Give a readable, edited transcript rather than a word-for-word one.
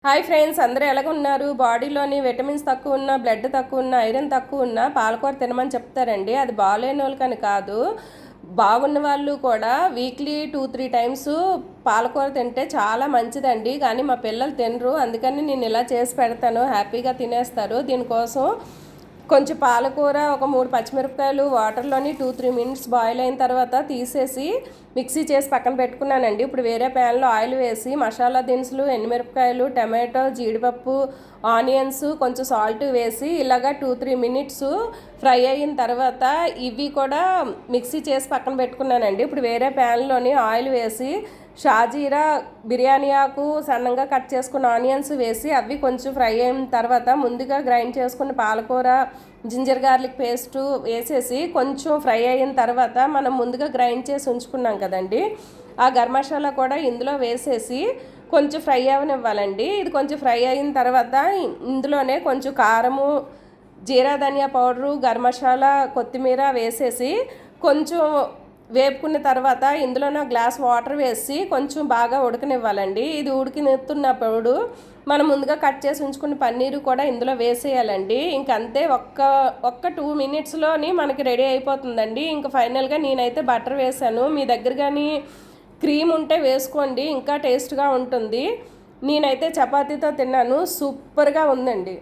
Hi friends, అందరూ ఎలాగున్నారు? బాడీలోని vitamins తక్కువ ఉన్న, బ్లడ్ తక్కువ ఉన్న, ఐరన్ తక్కువ ఉన్న పాలకూర తినమని చెప్తారండి. అది బాగాలేని వాళ్ళకని కాదు, బాగున్న వాళ్ళు కూడా వీక్లీ 2-3 టైమ్స్ పాలకూర తింటే చాలా మంచిదండి. కానీ మా పిల్లలు తినరు, అందుకని నేను ఇలా చేసి పెడతాను, హ్యాపీగా తినేస్తారు. దీనికోసం కొంచెం పాలకూర, ఒక 3 పచ్చిమిరపకాయలు వాటర్లోని 2-3 మినిట్స్ బాయిల్ అయిన తర్వాత తీసేసి మిక్సీ చేసి పక్కన పెట్టుకున్నానండి. ఇప్పుడు వేరే ప్యాన్లో ఆయిల్ వేసి మసాలా దినుసులు, ఎండుమిరపకాయలు, టమాటో, జీడిపప్పు, ఆనియన్స్, కొంచెం సాల్ట్ వేసి ఇలాగా 2-3 మినిట్స్ ఫ్రై అయిన తర్వాత ఇవి కూడా మిక్సీ చేసి పక్కన పెట్టుకున్నానండి. ఇప్పుడు వేరే ప్యాన్లోని ఆయిల్ వేసి షాజీరా, బిర్యానీ ఆకు, సన్నంగా కట్ చేసుకున్న ఆనియన్స్ వేసి అవి కొంచెం ఫ్రై అయిన తర్వాత ముందుగా గ్రైండ్ చేసుకున్న పాలకూర, జింజర్ గార్లిక్ పేస్టు వేసేసి కొంచెం ఫ్రై అయిన తర్వాత మనం ముందుగా గ్రైండ్ చేసి ఉంచుకున్నాం కదండి, ఆ గరం మసాలా కూడా ఇందులో వేసేసి కొంచెం ఫ్రై అవనివ్వాలండి. ఇది కొంచెం ఫ్రై అయిన తర్వాత ఇందులోనే కొంచెం కారము, జీరా ధనియా పౌడరు, గరం మసాలా, కొత్తిమీర వేసేసి కొంచెం వేపుకున్న తర్వాత ఇందులోనే గ్లాస్ వాటర్ వేసి కొంచెం బాగా ఉడకనివ్వాలండి. ఇది ఉడికినప్పుడు మనం ముందుగా కట్ చేసి ఉంచుకున్న పన్నీరు కూడా ఇందులో వేసేయాలండి. ఇంకంతే, ఒక్క 2 మినిట్స్లోని మనకి రెడీ అయిపోతుందండి. ఇంకా ఫైనల్గా నేనైతే బటర్ వేసాను. మీ దగ్గర కానీ క్రీమ్ ఉంటే వేసుకోండి, ఇంకా టేస్ట్గా ఉంటుంది. నేనైతే చపాతీతో తిన్నాను, సూపర్గా ఉందండి.